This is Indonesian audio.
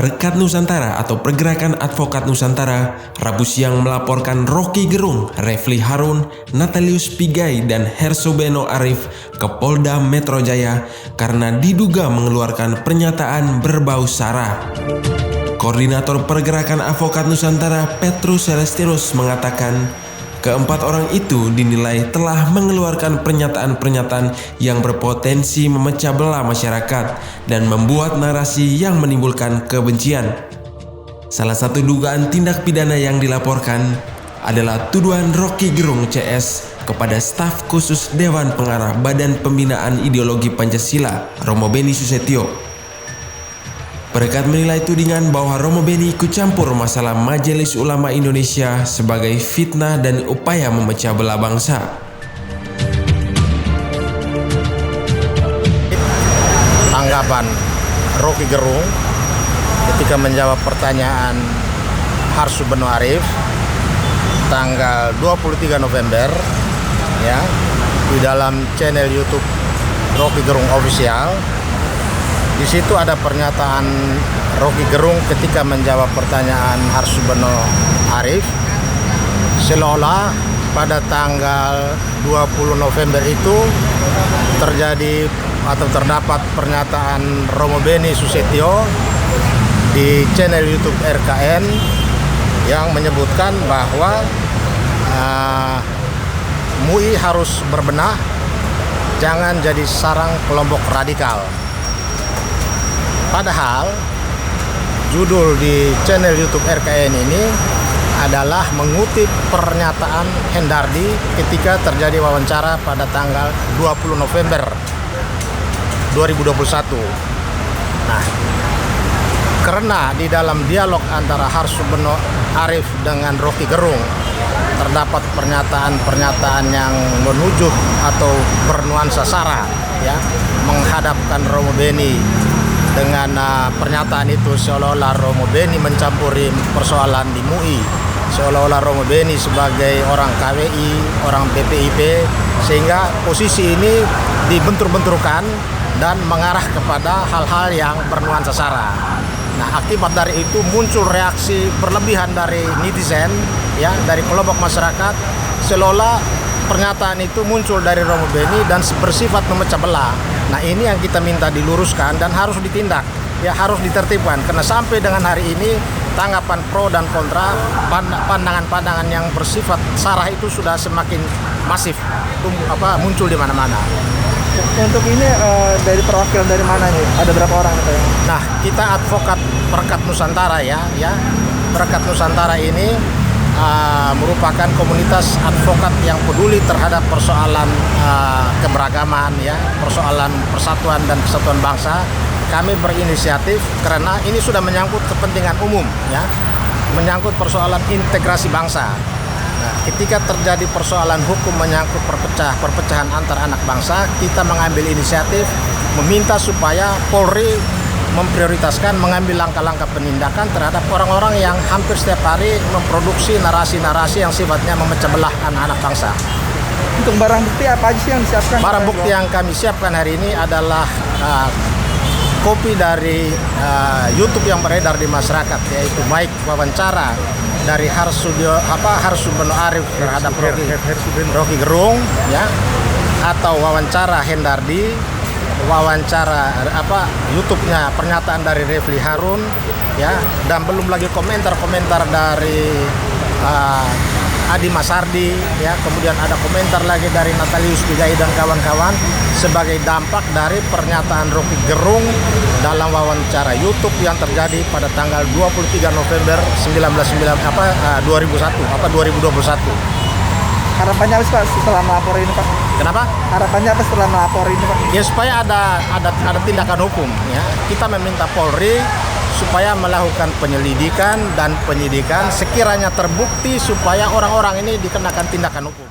Perkat Nusantara atau Pergerakan Advokat Nusantara Rabu siang melaporkan Rocky Gerung, Refli Harun, Natalius Pigai, dan Hersobeno Arif ke Polda Metro Jaya karena diduga mengeluarkan pernyataan berbau sara. Koordinator Pergerakan Advokat Nusantara Petrus Celestinus mengatakan keempat orang itu dinilai telah mengeluarkan pernyataan-pernyataan yang berpotensi memecah belah masyarakat dan membuat narasi yang menimbulkan kebencian. Salah satu dugaan tindak pidana yang dilaporkan adalah tuduhan Rocky Gerung CS kepada staf khusus Dewan Pengarah Badan Pembinaan Ideologi Pancasila, Romo Beni Susetio. Perkat menilai tudingan bahwa Romo Beni ikut campur masalah Majelis Ulama Indonesia sebagai fitnah dan upaya memecah belah bangsa. Tanggapan Rocky Gerung ketika menjawab pertanyaan Hersobeno Arif tanggal 23 November ya di dalam channel YouTube Rocky Gerung Official. Di situ ada pernyataan Rocky Gerung ketika menjawab pertanyaan Hersobeno Arif seolah pada tanggal 20 November itu terjadi atau terdapat pernyataan Romo Beni Susetio di channel YouTube RKN yang menyebutkan bahwa MUI harus berbenah, jangan jadi sarang kelompok radikal. Padahal judul di channel YouTube RKN ini adalah mengutip pernyataan Hendardi ketika terjadi wawancara pada tanggal 20 November 2021. Nah, karena di dalam dialog antara Hersobeno Arif dengan Rocky Gerung terdapat pernyataan-pernyataan yang menuju atau bernuansa sara ya, menghadapkan Romo Beni dengan pernyataan itu seolah-olah Romo Beni mencampuri persoalan di MUI, seolah-olah Romo Beni sebagai orang KWI, orang BPIP, sehingga posisi ini dibentur-benturkan dan mengarah kepada hal-hal yang bernuansa sara. Nah, akibat dari itu muncul reaksi berlebihan dari netizen, ya, dari kelompok masyarakat, seolah pernyataan itu muncul dari Romo Beni dan bersifat memecah belah. Nah, ini yang kita minta diluruskan dan harus ditindak, ya, harus ditertibkan. Karena sampai dengan hari ini tanggapan pro dan kontra, pandangan-pandangan yang bersifat sarah itu sudah semakin masif, muncul di mana-mana. Untuk ini dari perwakilan dari mana nih? Ada berapa orang itu? Nah, kita advokat Perkat Nusantara ya. Perkat Nusantara ini merupakan komunitas advokat yang peduli terhadap persoalan keberagaman ya, persoalan persatuan dan kesatuan bangsa. Kami berinisiatif karena ini sudah menyangkut kepentingan umum ya, menyangkut persoalan integrasi bangsa. Nah, ketika terjadi persoalan hukum menyangkut perpecahan antar anak bangsa, kita mengambil inisiatif meminta supaya Polri memprioritaskan mengambil langkah-langkah penindakan terhadap orang-orang yang hampir setiap hari memproduksi narasi-narasi yang sifatnya memecah belah anak-anak bangsa. Untuk barang bukti apa aja sih yang disiapkan? Barang bukti yang kami siapkan hari ini adalah kopi dari YouTube yang beredar di masyarakat, yaitu baik wawancara dari Hersobeno Arif terhadap Rocky Gerung ya, atau wawancara Hendardi, wawancara YouTube-nya pernyataan dari Refli Harun ya, dan belum lagi komentar-komentar dari Adi Masardi ya, kemudian ada komentar lagi dari Natalius Pigai dan kawan-kawan sebagai dampak dari pernyataan Rocky Gerung dalam wawancara YouTube yang terjadi pada tanggal 23 November 2021. Harapannya apa sih, Pak, setelah melapor ini, Pak? Kenapa? Harapannya apa setelah melapor ini, Pak? Ya, supaya ada tindakan hukum ya. Kita meminta Polri supaya melakukan penyelidikan dan penyidikan, sekiranya terbukti supaya orang-orang ini dikenakan tindakan hukum.